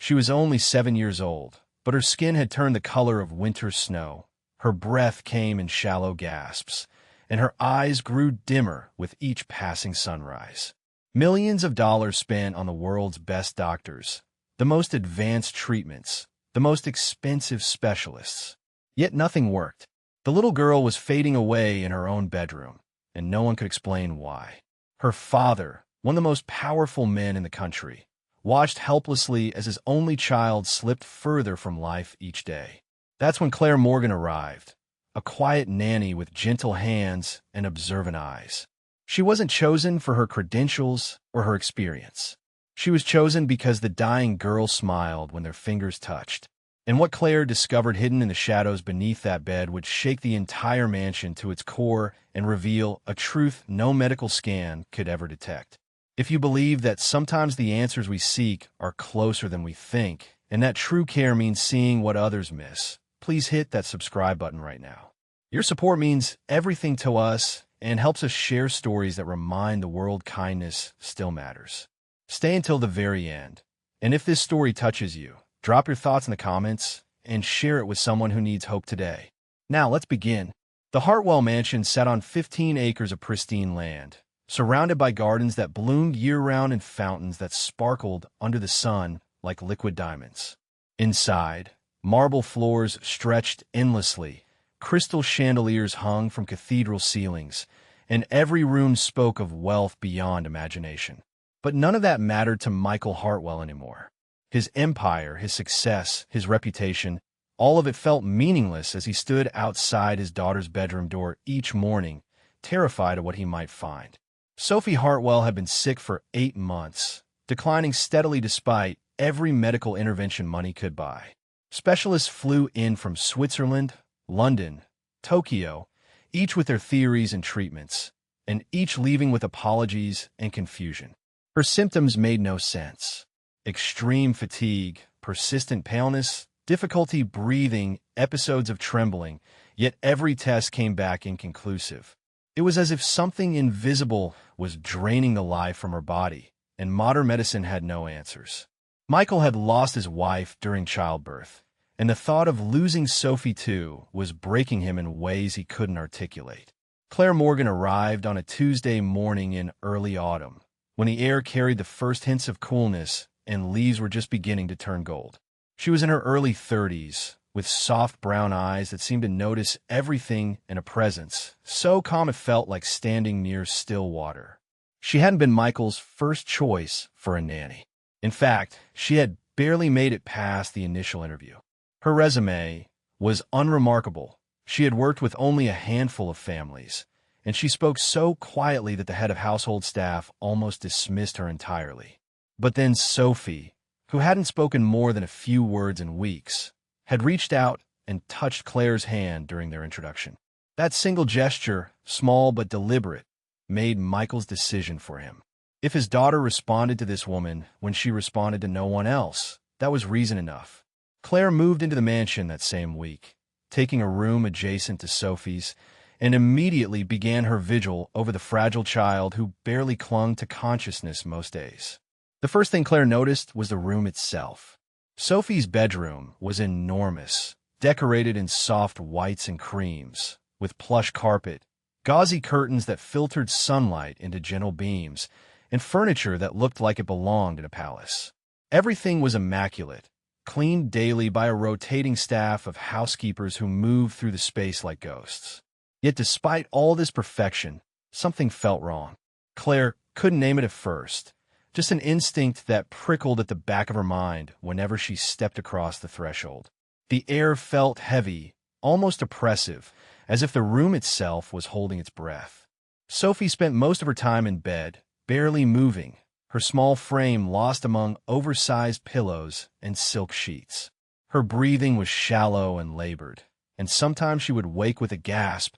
She was only 7 years old, but her skin had turned the color of winter snow. Her breath came in shallow gasps, and her eyes grew dimmer with each passing sunrise. Millions of dollars spent on the world's best doctors, the most advanced treatments, the most expensive specialists. Yet nothing worked. The little girl was fading away in her own bedroom, and no one could explain why. Her father, one of the most powerful men in the country, watched helplessly as his only child slipped further from life each day. That's when Claire Morgan arrived, a quiet nanny with gentle hands and observant eyes. She wasn't chosen for her credentials or her experience. She was chosen because the dying girl smiled when their fingers touched. And what Claire discovered hidden in the shadows beneath that bed would shake the entire mansion to its core and reveal a truth no medical scan could ever detect. If you believe that sometimes the answers we seek are closer than we think, and that true care means seeing what others miss, please hit that subscribe button right now. Your support means everything to us and helps us share stories that remind the world kindness still matters. Stay until the very end. And if this story touches you, drop your thoughts in the comments and share it with someone who needs hope today. Now, let's begin. The Hartwell Mansion sat on 15 acres of pristine land, surrounded by gardens that bloomed year-round and fountains that sparkled under the sun like liquid diamonds. Inside, marble floors stretched endlessly, crystal chandeliers hung from cathedral ceilings, and every room spoke of wealth beyond imagination. But none of that mattered to Michael Hartwell anymore. His empire, his success, his reputation, all of it felt meaningless as he stood outside his daughter's bedroom door each morning, terrified of what he might find. Sophie Hartwell had been sick for 8 months, declining steadily despite every medical intervention money could buy. Specialists flew in from Switzerland, London, Tokyo, each with their theories and treatments, and each leaving with apologies and confusion. Her symptoms made no sense. Extreme fatigue, persistent paleness, difficulty breathing, episodes of trembling, yet every test came back inconclusive. It was as if something invisible was draining the life from her body, and modern medicine had no answers. Michael had lost his wife during childbirth, and the thought of losing Sophie too was breaking him in ways he couldn't articulate. Claire Morgan arrived on a Tuesday morning in early autumn, when the air carried the first hints of coolness and leaves were just beginning to turn gold. She was in her early 30s, with soft brown eyes that seemed to notice everything and a presence so calm it felt like standing near still water. She hadn't been Michael's first choice for a nanny. In fact, she had barely made it past the initial interview. Her resume was unremarkable. She had worked with only a handful of families, and she spoke so quietly that the head of household staff almost dismissed her entirely. But then Sophie, who hadn't spoken more than a few words in weeks, had reached out and touched Claire's hand during their introduction. That single gesture, small but deliberate, made Michael's decision for him. If his daughter responded to this woman when she responded to no one else, that was reason enough. Claire moved into the mansion that same week, taking a room adjacent to Sophie's, and immediately began her vigil over the fragile child who barely clung to consciousness most days. The first thing Claire noticed was the room itself. Sophie's bedroom was enormous, decorated in soft whites and creams, with plush carpet, gauzy curtains that filtered sunlight into gentle beams, and furniture that looked like it belonged in a palace. Everything was immaculate, cleaned daily by a rotating staff of housekeepers who moved through the space like ghosts. Yet despite all this perfection, something felt wrong. Claire couldn't name it at first, just an instinct that prickled at the back of her mind whenever she stepped across the threshold. The air felt heavy, almost oppressive, as if the room itself was holding its breath. Sophie spent most of her time in bed, barely moving, her small frame lost among oversized pillows and silk sheets. Her breathing was shallow and labored, and sometimes she would wake with a gasp,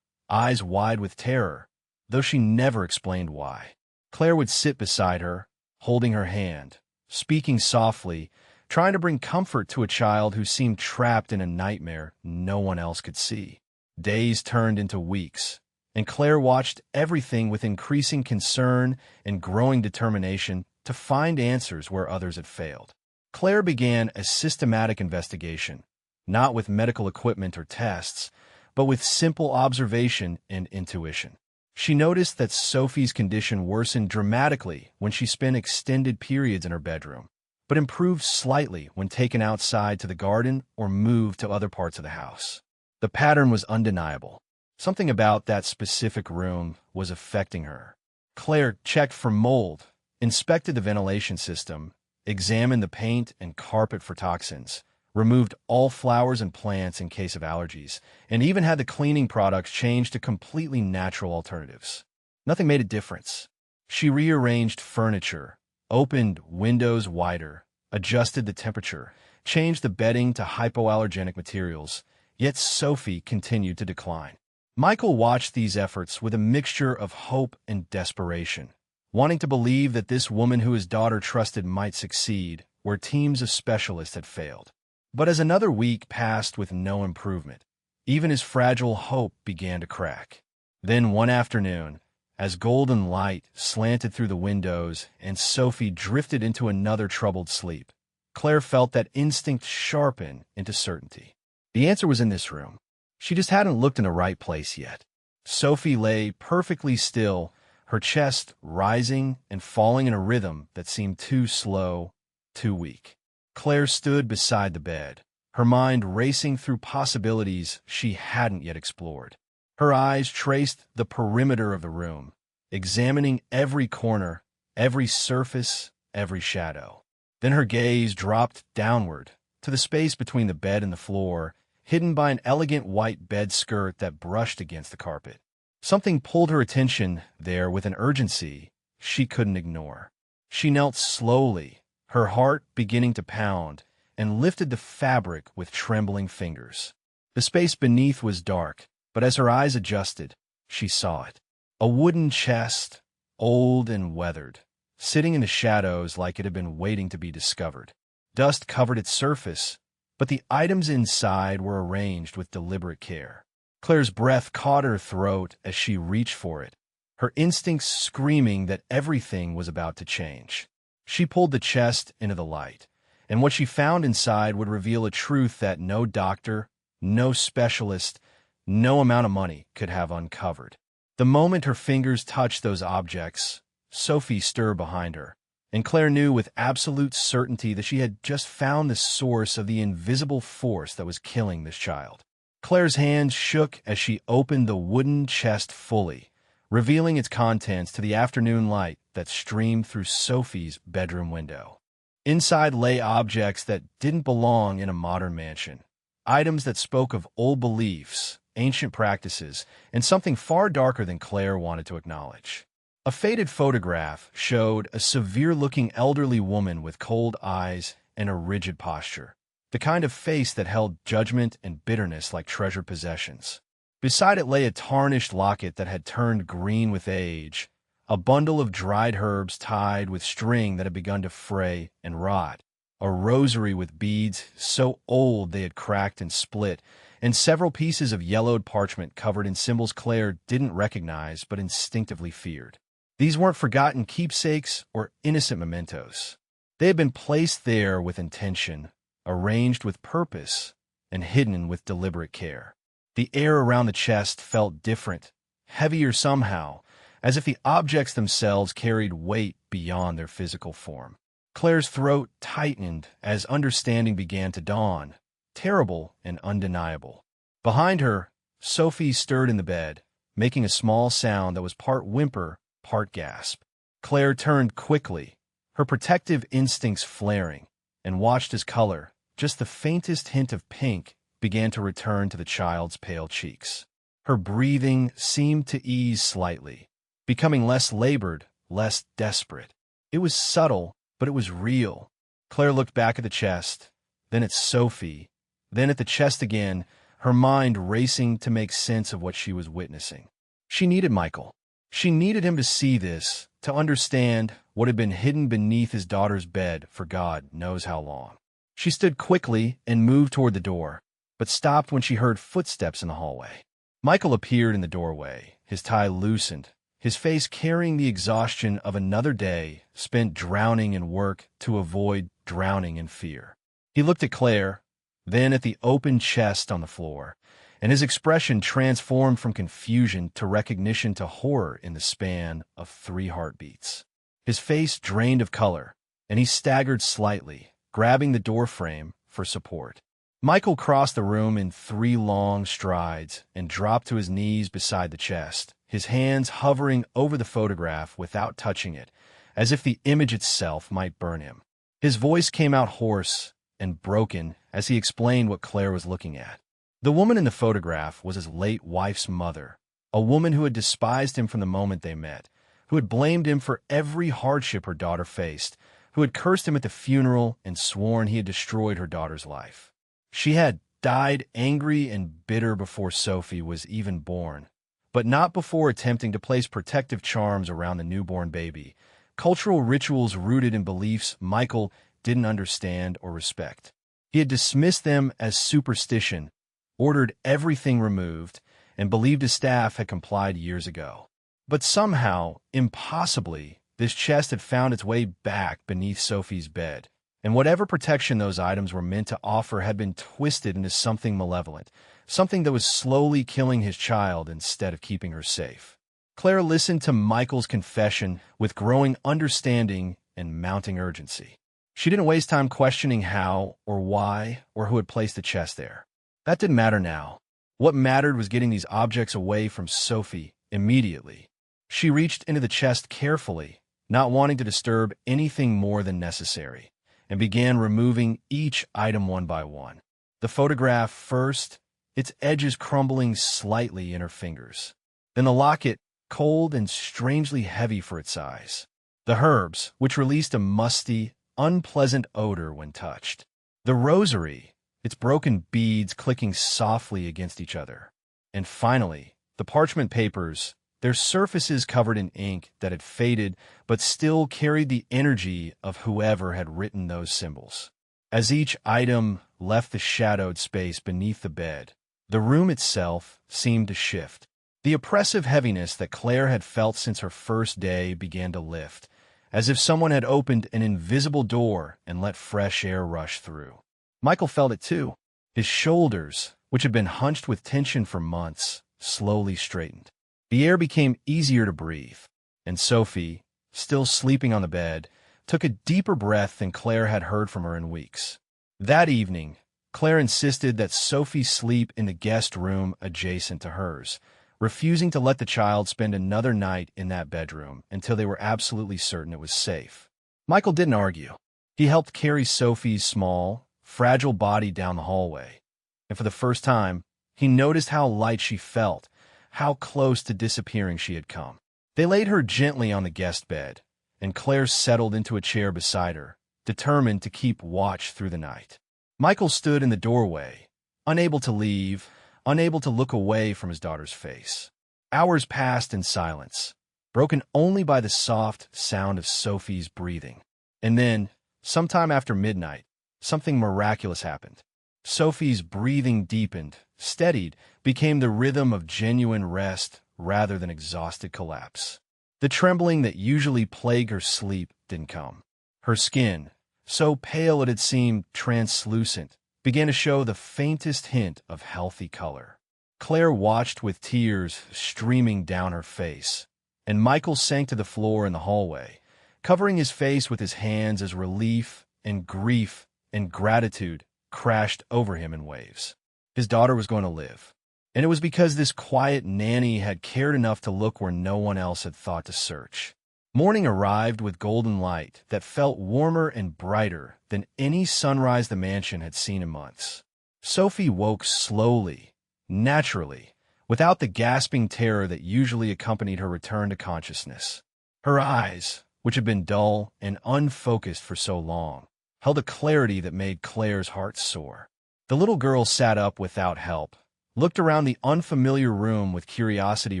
eyes wide with terror, though she never explained why. Claire would sit beside her, holding her hand, speaking softly, trying to bring comfort to a child who seemed trapped in a nightmare no one else could see. Days turned into weeks, and Claire watched everything with increasing concern and growing determination to find answers where others had failed. Claire began a systematic investigation, not with medical equipment or tests, but with simple observation and intuition. She noticed that Sophie's condition worsened dramatically when she spent extended periods in her bedroom, but improved slightly when taken outside to the garden or moved to other parts of the house. The pattern was undeniable. Something about that specific room was affecting her. Claire checked for mold, inspected the ventilation system, examined the paint and carpet for toxins, removed all flowers and plants in case of allergies, and even had the cleaning products changed to completely natural alternatives. Nothing made a difference. She rearranged furniture, opened windows wider, adjusted the temperature, changed the bedding to hypoallergenic materials, yet Sophie continued to decline. Michael watched these efforts with a mixture of hope and desperation, wanting to believe that this woman who his daughter trusted might succeed where teams of specialists had failed. But as another week passed with no improvement, even his fragile hope began to crack. Then one afternoon, as golden light slanted through the windows and Sophie drifted into another troubled sleep, Claire felt that instinct sharpen into certainty. The answer was in this room. She just hadn't looked in the right place yet. Sophie lay perfectly still, her chest rising and falling in a rhythm that seemed too slow, too weak. Claire stood beside the bed, her mind racing through possibilities she hadn't yet explored. Her eyes traced the perimeter of the room, examining every corner, every surface, every shadow. Then her gaze dropped downward to the space between the bed and the floor, hidden by an elegant white bed skirt that brushed against the carpet. Something pulled her attention there with an urgency she couldn't ignore. She knelt slowly, her heart beginning to pound, and lifted the fabric with trembling fingers. The space beneath was dark, but as her eyes adjusted, she saw it. A wooden chest, old and weathered, sitting in the shadows like it had been waiting to be discovered. Dust covered its surface, but the items inside were arranged with deliberate care. Claire's breath caught her throat as she reached for it, her instincts screaming that everything was about to change. She pulled the chest into the light, and what she found inside would reveal a truth that no doctor, no specialist, no amount of money could have uncovered. The moment her fingers touched those objects, Sophie stirred behind her, and Claire knew with absolute certainty that she had just found the source of the invisible force that was killing this child. Claire's hands shook as she opened the wooden chest fully, revealing its contents to the afternoon light that streamed through Sophie's bedroom window. Inside lay objects that didn't belong in a modern mansion, items that spoke of old beliefs, ancient practices, and something far darker than Claire wanted to acknowledge. A faded photograph showed a severe-looking elderly woman with cold eyes and a rigid posture, the kind of face that held judgment and bitterness like treasured possessions. Beside it lay a tarnished locket that had turned green with age, a bundle of dried herbs tied with string that had begun to fray and rot, a rosary with beads so old they had cracked and split, and several pieces of yellowed parchment covered in symbols Claire didn't recognize but instinctively feared. These weren't forgotten keepsakes or innocent mementos. They had been placed there with intention, arranged with purpose, and hidden with deliberate care. The air around the chest felt different, heavier somehow, as if the objects themselves carried weight beyond their physical form. Claire's throat tightened as understanding began to dawn, terrible and undeniable. Behind her, Sophie stirred in the bed, making a small sound that was part whimper, part gasp. Claire turned quickly, her protective instincts flaring, and watched as color, just the faintest hint of pink, began to return to the child's pale cheeks. Her breathing seemed to ease slightly, becoming less labored, less desperate. It was subtle, but it was real. Claire looked back at the chest, then at Sophie, then at the chest again, her mind racing to make sense of what she was witnessing. She needed Michael. She needed him to see this, to understand what had been hidden beneath his daughter's bed for God knows how long. She stood quickly and moved toward the door, but stopped when she heard footsteps in the hallway. Michael appeared in the doorway, his tie loosened, his face carrying the exhaustion of another day spent drowning in work to avoid drowning in fear. He looked at Claire, then at the open chest on the floor, and his expression transformed from confusion to recognition to horror in the span of 3 heartbeats. His face drained of color, and he staggered slightly, grabbing the doorframe for support. Michael crossed the room in 3 long strides and dropped to his knees beside the chest, his hands hovering over the photograph without touching it, as if the image itself might burn him. His voice came out hoarse and broken as he explained what Claire was looking at. The woman in the photograph was his late wife's mother, a woman who had despised him from the moment they met, who had blamed him for every hardship her daughter faced, who had cursed him at the funeral and sworn he had destroyed her daughter's life. She had died angry and bitter before Sophie was even born, but not before attempting to place protective charms around the newborn baby, cultural rituals rooted in beliefs Michael didn't understand or respect. He had dismissed them as superstition, ordered everything removed, and believed his staff had complied years ago. But somehow, impossibly, this chest had found its way back beneath Sophie's bed, and whatever protection those items were meant to offer had been twisted into something malevolent, something that was slowly killing his child instead of keeping her safe. Claire listened to Michael's confession with growing understanding and mounting urgency. She didn't waste time questioning how or why or who had placed the chest there. That didn't matter now. What mattered was getting these objects away from Sophie immediately. She reached into the chest carefully, not wanting to disturb anything more than necessary, and began removing each item one by one. The photograph first, its edges crumbling slightly in her fingers. Then the locket, cold and strangely heavy for its size. The herbs, which released a musty, unpleasant odor when touched. The rosary, its broken beads clicking softly against each other. And finally, the parchment papers, their surfaces covered in ink that had faded but still carried the energy of whoever had written those symbols. As each item left the shadowed space beneath the bed, the room itself seemed to shift. The oppressive heaviness that Claire had felt since her first day began to lift, as if someone had opened an invisible door and let fresh air rush through. Michael felt it too. His shoulders, which had been hunched with tension for months, slowly straightened. The air became easier to breathe, and Sophie, still sleeping on the bed, took a deeper breath than Claire had heard from her in weeks. That evening, Claire insisted that Sophie sleep in the guest room adjacent to hers, refusing to let the child spend another night in that bedroom until they were absolutely certain it was safe. Michael didn't argue. He helped carry Sophie's small, fragile body down the hallway, and for the first time, he noticed how light she felt, how close to disappearing she had come. They laid her gently on the guest bed, and Claire settled into a chair beside her, determined to keep watch through the night. Michael stood in the doorway, unable to leave, unable to look away from his daughter's face. Hours passed in silence, broken only by the soft sound of Sophie's breathing. And then, sometime after midnight, something miraculous happened. Sophie's breathing deepened, steadied, became the rhythm of genuine rest rather than exhausted collapse. The trembling that usually plagued her sleep didn't come. Her skin, so pale it had seemed translucent, began to show the faintest hint of healthy color. Claire watched with tears streaming down her face, and Michael sank to the floor in the hallway, covering his face with his hands as relief and grief and gratitude crashed over him in waves. His daughter was going to live, and it was because this quiet nanny had cared enough to look where no one else had thought to search. Morning arrived with golden light that felt warmer and brighter than any sunrise the mansion had seen in months. Sophie woke slowly, naturally, without the gasping terror that usually accompanied her return to consciousness. Her eyes, which had been dull and unfocused for so long, held a clarity that made Claire's heart soar. The little girl sat up without help, looked around the unfamiliar room with curiosity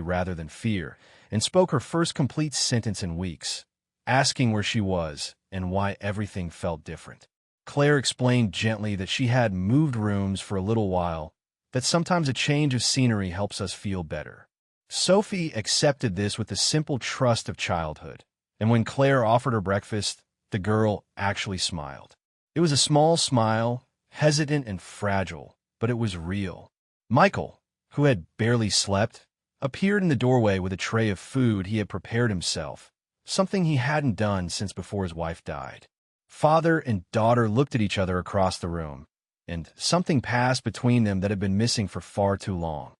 rather than fear, and spoke her first complete sentence in weeks, asking where she was and why everything felt different. Claire explained gently that she had moved rooms for a little while, that sometimes a change of scenery helps us feel better. Sophie accepted this with the simple trust of childhood, and when Claire offered her breakfast, the girl actually smiled. It was a small smile, hesitant and fragile, but it was real. Michael, who had barely slept, appeared in the doorway with a tray of food he had prepared himself, something he hadn't done since before his wife died. Father and daughter looked at each other across the room, and something passed between them that had been missing for far too long.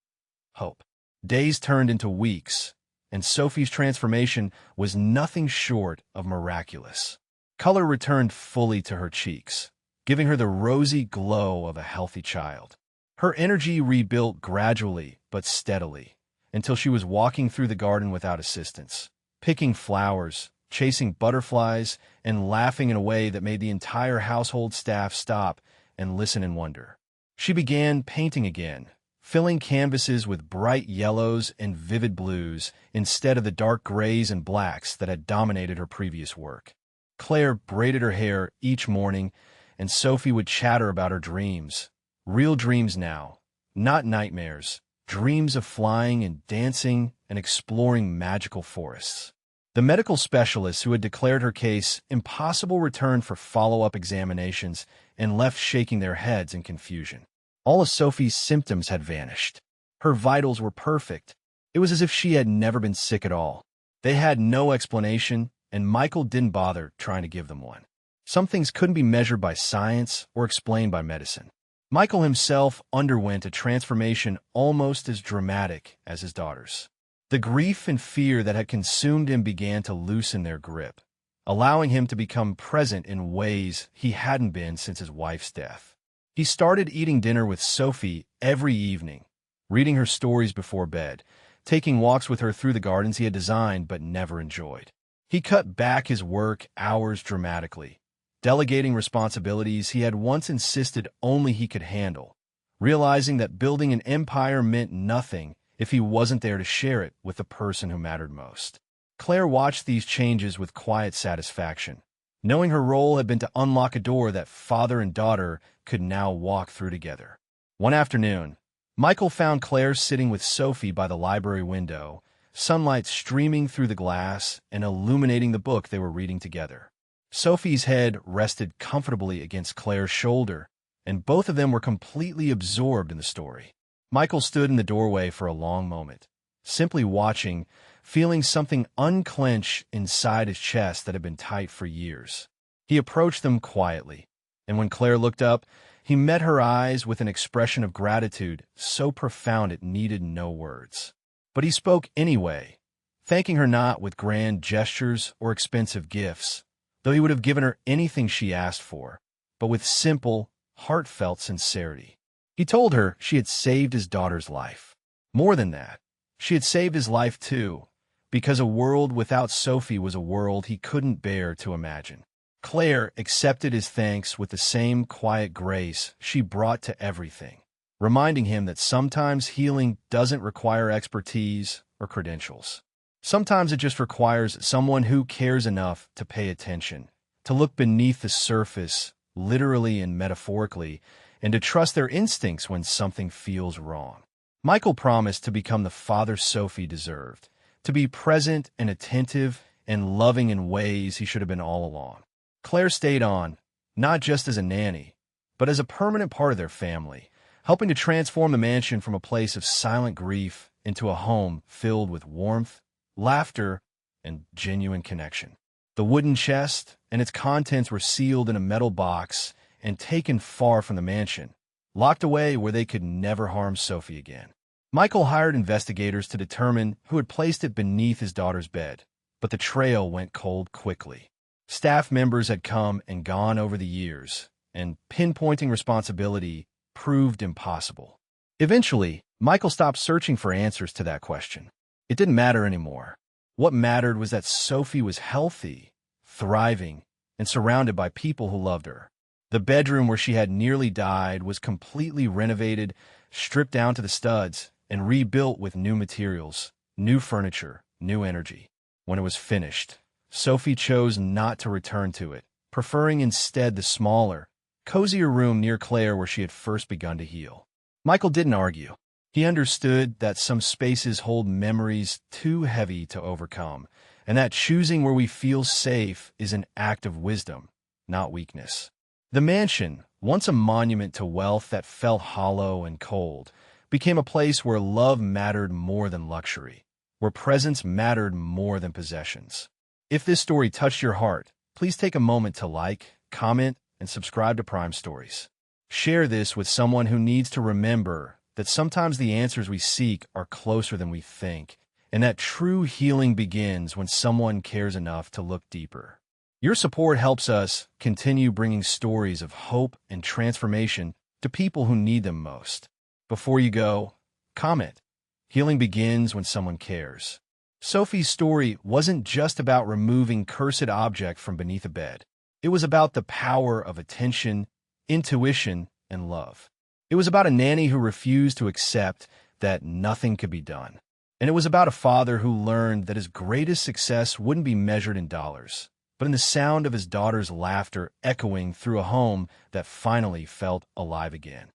Hope. Days turned into weeks, and Sophie's transformation was nothing short of miraculous. Color returned fully to her cheeks, giving her the rosy glow of a healthy child. Her energy rebuilt gradually but steadily, until she was walking through the garden without assistance, picking flowers, chasing butterflies, and laughing in a way that made the entire household staff stop and listen in wonder. She began painting again, filling canvases with bright yellows and vivid blues instead of the dark grays and blacks that had dominated her previous work. Claire braided her hair each morning, and Sophie would chatter about her dreams. Real dreams now, not nightmares, dreams of flying and dancing and exploring magical forests. The medical specialists who had declared her case impossible returned for follow-up examinations and left shaking their heads in confusion. All of Sophie's symptoms had vanished. Her vitals were perfect. It was as if she had never been sick at all. They had no explanation, and Michael didn't bother trying to give them one. Some things couldn't be measured by science or explained by medicine. Michael himself underwent a transformation almost as dramatic as his daughters. The grief and fear that had consumed him began to loosen their grip, allowing him to become present in ways he hadn't been since his wife's death. He started eating dinner with Sophie every evening, reading her stories before bed, taking walks with her through the gardens he had designed but never enjoyed. He cut back his work hours dramatically, delegating responsibilities he had once insisted only he could handle, realizing that building an empire meant nothing if he wasn't there to share it with the person who mattered most. Claire watched these changes with quiet satisfaction, knowing her role had been to unlock a door that father and daughter could now walk through together. One afternoon, Michael found Claire sitting with Sophie by the library window, sunlight streaming through the glass and illuminating the book they were reading together. Sophie's head rested comfortably against Claire's shoulder, and both of them were completely absorbed in the story. Michael stood in the doorway for a long moment, simply watching, feeling something unclench inside his chest that had been tight for years. He approached them quietly, and when Claire looked up, he met her eyes with an expression of gratitude so profound it needed no words. But he spoke anyway, thanking her not with grand gestures or expensive gifts, though he would have given her anything she asked for, but with simple, heartfelt sincerity. He told her she had saved his daughter's life. More than that, she had saved his life too, because a world without Sophie was a world he couldn't bear to imagine. Claire accepted his thanks with the same quiet grace she brought to everything, reminding him that sometimes healing doesn't require expertise or credentials. Sometimes it just requires someone who cares enough to pay attention, to look beneath the surface, literally and metaphorically, and to trust their instincts when something feels wrong. Michael promised to become the father Sophie deserved, to be present and attentive and loving in ways he should have been all along. Claire stayed on, not just as a nanny, but as a permanent part of their family, helping to transform the mansion from a place of silent grief into a home filled with warmth, laughter, and genuine connection. The wooden chest and its contents were sealed in a metal box and taken far from the mansion, locked away where they could never harm Sophie again. Michael hired investigators to determine who had placed it beneath his daughter's bed, but the trail went cold quickly. Staff members had come and gone over the years, and pinpointing responsibility proved impossible. Eventually, Michael stopped searching for answers to that question. It didn't matter anymore. What mattered was that Sophie was healthy, thriving, and surrounded by people who loved her. The bedroom where she had nearly died was completely renovated, stripped down to the studs, and rebuilt with new materials, new furniture, new energy. When it was finished, Sophie chose not to return to it, preferring instead the smaller, cozier room near Claire where she had first begun to heal. Michael didn't argue. He understood that some spaces hold memories too heavy to overcome, and that choosing where we feel safe is an act of wisdom, not weakness. The mansion, once a monument to wealth that felt hollow and cold, became a place where love mattered more than luxury, where presence mattered more than possessions. If this story touched your heart, please take a moment to like, comment, and subscribe to Prime Stories. Share this with someone who needs to remember that sometimes the answers we seek are closer than we think, and that true healing begins when someone cares enough to look deeper. Your support helps us continue bringing stories of hope and transformation to people who need them most. Before you go, comment. Healing begins when someone cares. Sophie's story wasn't just about removing cursed object from beneath a bed. It was about the power of attention, intuition, and love. It was about a nanny who refused to accept that nothing could be done. And it was about a father who learned that his greatest success wouldn't be measured in dollars, but in the sound of his daughter's laughter echoing through a home that finally felt alive again.